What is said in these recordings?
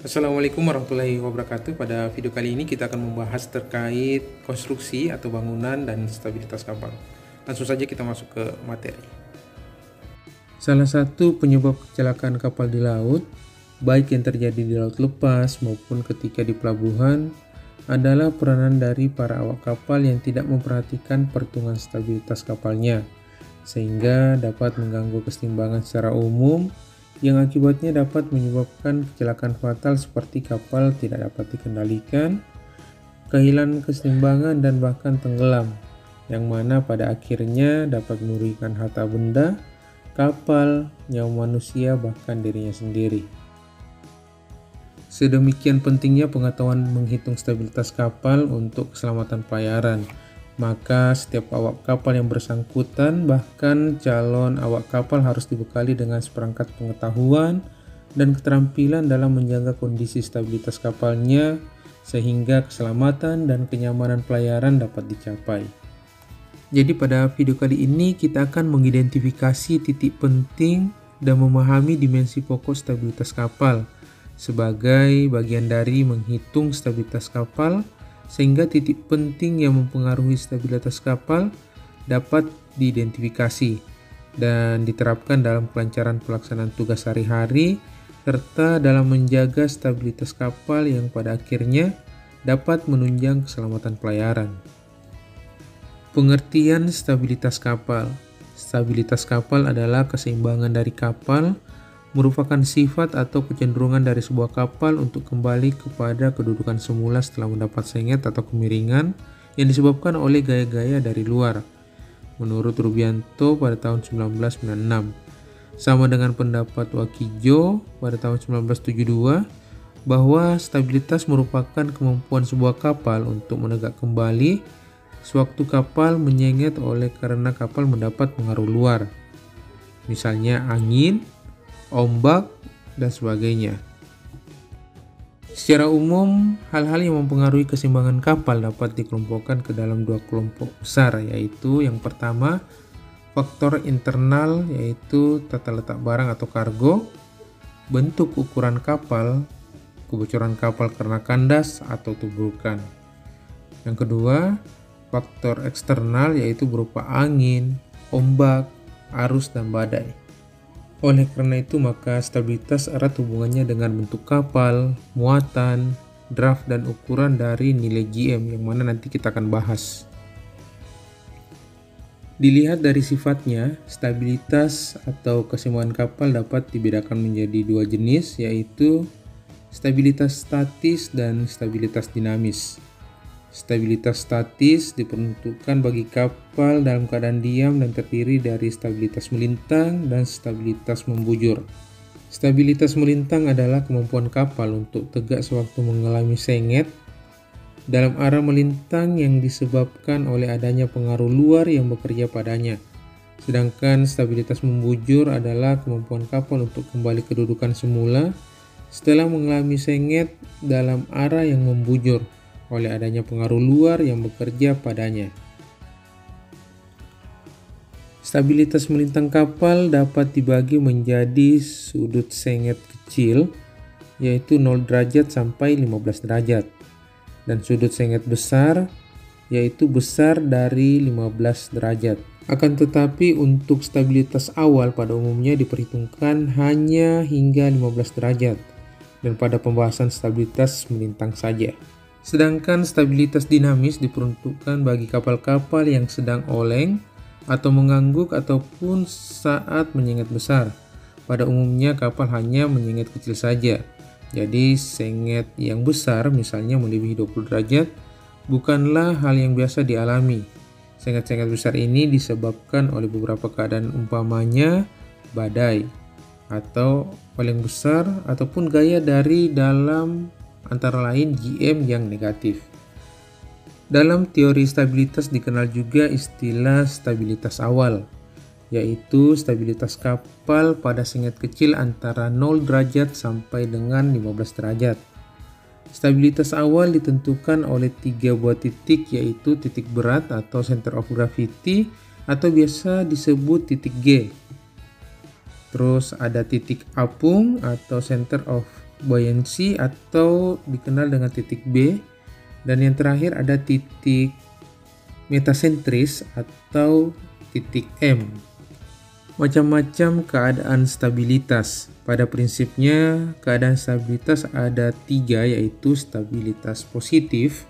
Assalamualaikum warahmatullahi wabarakatuh. Pada video kali ini kita akan membahas terkait konstruksi atau bangunan dan stabilitas kapal. Langsung saja kita masuk ke materi. Salah satu penyebab kecelakaan kapal di laut, baik yang terjadi di laut lepas maupun ketika di pelabuhan, adalah peranan dari para awak kapal yang tidak memperhatikan perhitungan stabilitas kapalnya, sehingga dapat mengganggu keseimbangan secara umum yang akibatnya dapat menyebabkan kecelakaan fatal seperti kapal tidak dapat dikendalikan, kehilangan keseimbangan dan bahkan tenggelam, yang mana pada akhirnya dapat merugikan harta benda, kapal, nyawa manusia, bahkan dirinya sendiri. Sedemikian pentingnya pengetahuan menghitung stabilitas kapal untuk keselamatan pelayaran. Maka setiap awak kapal yang bersangkutan, bahkan calon awak kapal, harus dibekali dengan seperangkat pengetahuan dan keterampilan dalam menjaga kondisi stabilitas kapalnya sehingga keselamatan dan kenyamanan pelayaran dapat dicapai. Jadi pada video kali ini kita akan mengidentifikasi titik penting dan memahami dimensi pokok stabilitas kapal sebagai bagian dari menghitung stabilitas kapal, sehingga titik penting yang mempengaruhi stabilitas kapal dapat diidentifikasi dan diterapkan dalam kelancaran pelaksanaan tugas sehari-hari serta dalam menjaga stabilitas kapal yang pada akhirnya dapat menunjang keselamatan pelayaran. Pengertian stabilitas kapal. Stabilitas kapal adalah keseimbangan dari kapal, merupakan sifat atau kecenderungan dari sebuah kapal untuk kembali kepada kedudukan semula setelah mendapat sengit atau kemiringan yang disebabkan oleh gaya-gaya dari luar. Menurut Rubianto pada tahun 1996, sama dengan pendapat Wakijo pada tahun 1972, bahwa stabilitas merupakan kemampuan sebuah kapal untuk menegak kembali sewaktu kapal menyengit oleh karena kapal mendapat pengaruh luar, misalnya angin, ombak, dan sebagainya. Secara umum, hal-hal yang mempengaruhi keseimbangan kapal dapat dikelompokkan ke dalam dua kelompok besar, yaitu yang pertama, faktor internal, yaitu tata letak barang atau kargo, bentuk ukuran kapal, kebocoran kapal karena kandas atau tubrukan. Yang kedua, faktor eksternal, yaitu berupa angin, ombak, arus, dan badai. Oleh karena itu, maka stabilitas erat hubungannya dengan bentuk kapal, muatan, draft, dan ukuran dari nilai GM yang mana nanti kita akan bahas. Dilihat dari sifatnya, stabilitas atau keseimbangan kapal dapat dibedakan menjadi dua jenis, yaitu stabilitas statis dan stabilitas dinamis. Stabilitas statis diperuntukkan bagi kapal dalam keadaan diam dan terdiri dari stabilitas melintang dan stabilitas membujur. Stabilitas melintang adalah kemampuan kapal untuk tegak sewaktu mengalami sengit dalam arah melintang yang disebabkan oleh adanya pengaruh luar yang bekerja padanya. Sedangkan stabilitas membujur adalah kemampuan kapal untuk kembali ke kedudukan semula setelah mengalami sengit dalam arah yang membujur oleh adanya pengaruh luar yang bekerja padanya. Stabilitas melintang kapal dapat dibagi menjadi sudut sengit kecil, yaitu 0 derajat sampai 15 derajat, dan sudut sengit besar, yaitu besar dari 15 derajat. Akan tetapi untuk stabilitas awal pada umumnya diperhitungkan hanya hingga 15 derajat, dan pada pembahasan stabilitas melintang saja. Sedangkan stabilitas dinamis diperuntukkan bagi kapal-kapal yang sedang oleng atau mengangguk ataupun saat menyengit besar. Pada umumnya kapal hanya menyengit kecil saja. Jadi sengit yang besar, misalnya melebihi 20 derajat, bukanlah hal yang biasa dialami. Sengit-sengit besar ini disebabkan oleh beberapa keadaan, umpamanya badai atau oleng besar ataupun gaya dari dalam, antara lain GM yang negatif. Dalam teori stabilitas dikenal juga istilah stabilitas awal, yaitu stabilitas kapal pada sengit kecil antara 0 derajat sampai dengan 15 derajat. Stabilitas awal ditentukan oleh 3 buah titik, yaitu titik berat atau center of gravity atau biasa disebut titik G. Terus ada titik apung atau center of buoyancy atau dikenal dengan titik B, dan yang terakhir ada titik metasentris atau titik M. Macam-macam keadaan stabilitas. Pada prinsipnya keadaan stabilitas ada 3, yaitu stabilitas positif,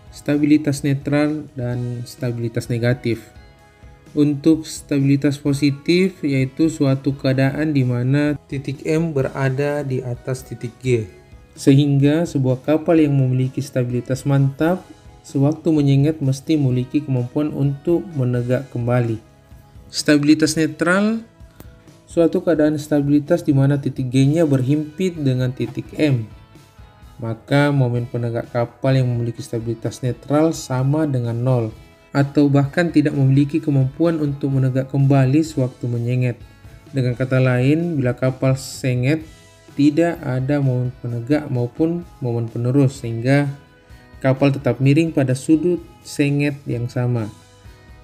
stabilitas netral, dan stabilitas negatif. Untuk stabilitas positif yaitu suatu keadaan di mana titik M berada di atas titik G, sehingga sebuah kapal yang memiliki stabilitas mantap sewaktu menyengat mesti memiliki kemampuan untuk menegak kembali. Stabilitas netral, suatu keadaan stabilitas di mana titik G-nya berhimpit dengan titik M, maka momen penegak kapal yang memiliki stabilitas netral sama dengan 0, atau bahkan tidak memiliki kemampuan untuk menegak kembali sewaktu menyengat. Dengan kata lain, bila kapal senget, tidak ada momen penegak maupun momen penerus, sehingga kapal tetap miring pada sudut senget yang sama.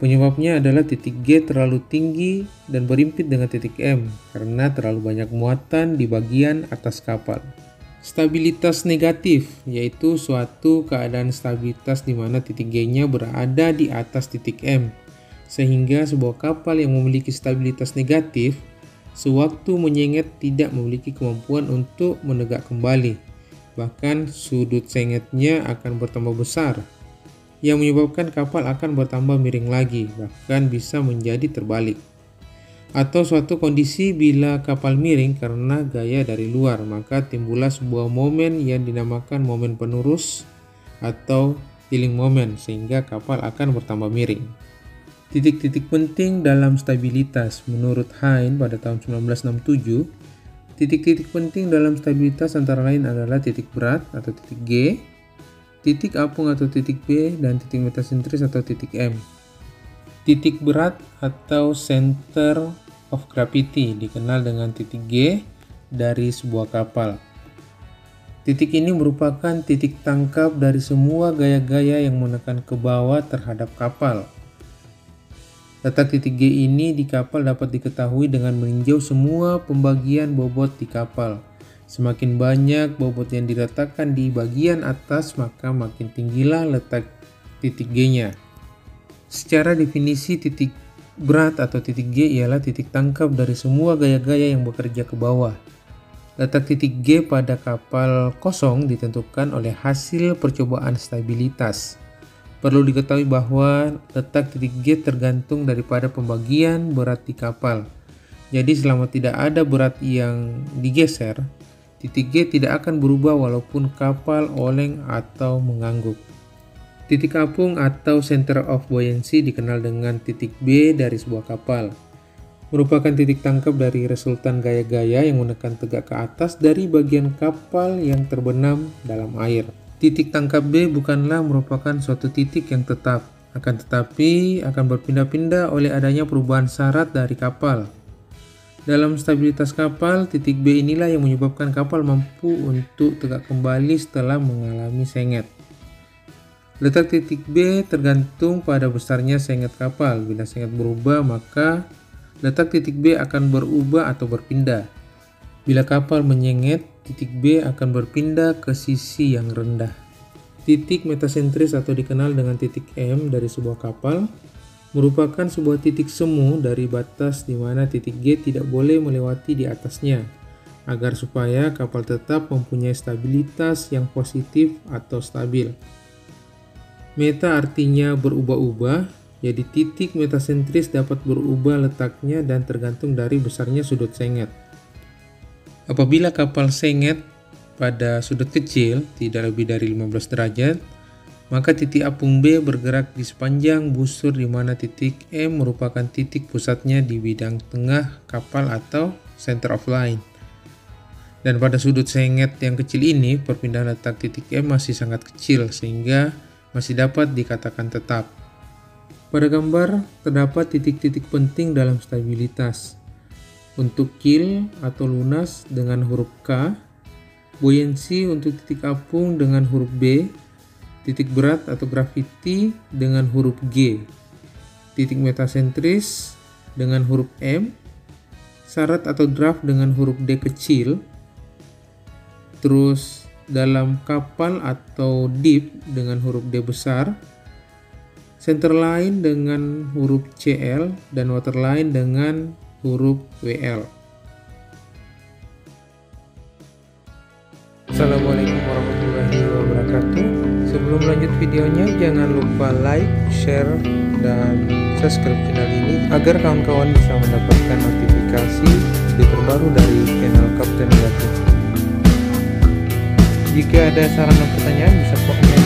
Penyebabnya adalah titik G terlalu tinggi dan berhimpit dengan titik M karena terlalu banyak muatan di bagian atas kapal. Stabilitas negatif yaitu suatu keadaan stabilitas di mana titik G-nya berada di atas titik M, sehingga sebuah kapal yang memiliki stabilitas negatif sewaktu menyengat tidak memiliki kemampuan untuk menegak kembali. Bahkan sudut sengetnya akan bertambah besar, yang menyebabkan kapal akan bertambah miring lagi, bahkan bisa menjadi terbalik. Atau suatu kondisi bila kapal miring karena gaya dari luar, maka timbullah sebuah momen yang dinamakan momen penerus atau heeling moment, sehingga kapal akan bertambah miring. Titik-titik penting dalam stabilitas menurut Hein pada tahun 1967, titik-titik penting dalam stabilitas antara lain adalah titik berat atau titik G, titik apung atau titik B, dan titik metasentris atau titik M. Titik berat atau center of gravity dikenal dengan titik G dari sebuah kapal. Titik ini merupakan titik tangkap dari semua gaya-gaya yang menekan ke bawah terhadap kapal. Letak titik G ini di kapal dapat diketahui dengan meninjau semua pembagian bobot di kapal. Semakin banyak bobot yang diletakkan di bagian atas, maka makin tinggilah letak titik G-nya. Secara definisi, titik berat atau titik G ialah titik tangkap dari semua gaya-gaya yang bekerja ke bawah. Letak titik G pada kapal kosong ditentukan oleh hasil percobaan stabilitas. Perlu diketahui bahwa letak titik G tergantung daripada pembagian berat di kapal. Jadi selama tidak ada berat yang digeser, titik G tidak akan berubah walaupun kapal oleng atau mengangguk. Titik apung atau center of buoyancy dikenal dengan titik B dari sebuah kapal. Merupakan titik tangkap dari resultan gaya-gaya yang menekan tegak ke atas dari bagian kapal yang terbenam dalam air. Titik tangkap B bukanlah merupakan suatu titik yang tetap, akan tetapi akan berpindah-pindah oleh adanya perubahan syarat dari kapal. Dalam stabilitas kapal, titik B inilah yang menyebabkan kapal mampu untuk tegak kembali setelah mengalami senget. Letak titik B tergantung pada besarnya senget kapal. Bila senget berubah, maka letak titik B akan berubah atau berpindah. Bila kapal menyenget, titik B akan berpindah ke sisi yang rendah. Titik metasentris atau dikenal dengan titik M dari sebuah kapal merupakan sebuah titik semu dari batas di mana titik G tidak boleh melewati di atasnya, agar supaya kapal tetap mempunyai stabilitas yang positif atau stabil. Meta artinya berubah-ubah, jadi titik metasentris dapat berubah letaknya dan tergantung dari besarnya sudut senget. Apabila kapal senget pada sudut kecil tidak lebih dari 15 derajat, maka titik apung B bergerak di sepanjang busur di mana titik M merupakan titik pusatnya di bidang tengah kapal atau center of line. Dan pada sudut senget yang kecil ini, perpindahan letak titik M masih sangat kecil sehingga masih dapat dikatakan tetap. Pada gambar terdapat titik-titik penting dalam stabilitas. Untuk keel atau lunas dengan huruf K, buoyancy untuk titik apung dengan huruf B, titik berat atau gravity dengan huruf G, titik metasentris dengan huruf M, syarat atau draft dengan huruf D kecil, Terus dalam kapal atau deep dengan huruf D besar, centerline dengan huruf CL, dan waterline dengan huruf WL. Assalamualaikum warahmatullahi wabarakatuh. Sebelum lanjut videonya, jangan lupa like, share, dan subscribe channel ini agar kawan-kawan bisa mendapatkan notifikasi video terbaru dari channel Kapten Gatot. Jika ada saran dan pertanyaan bisa komen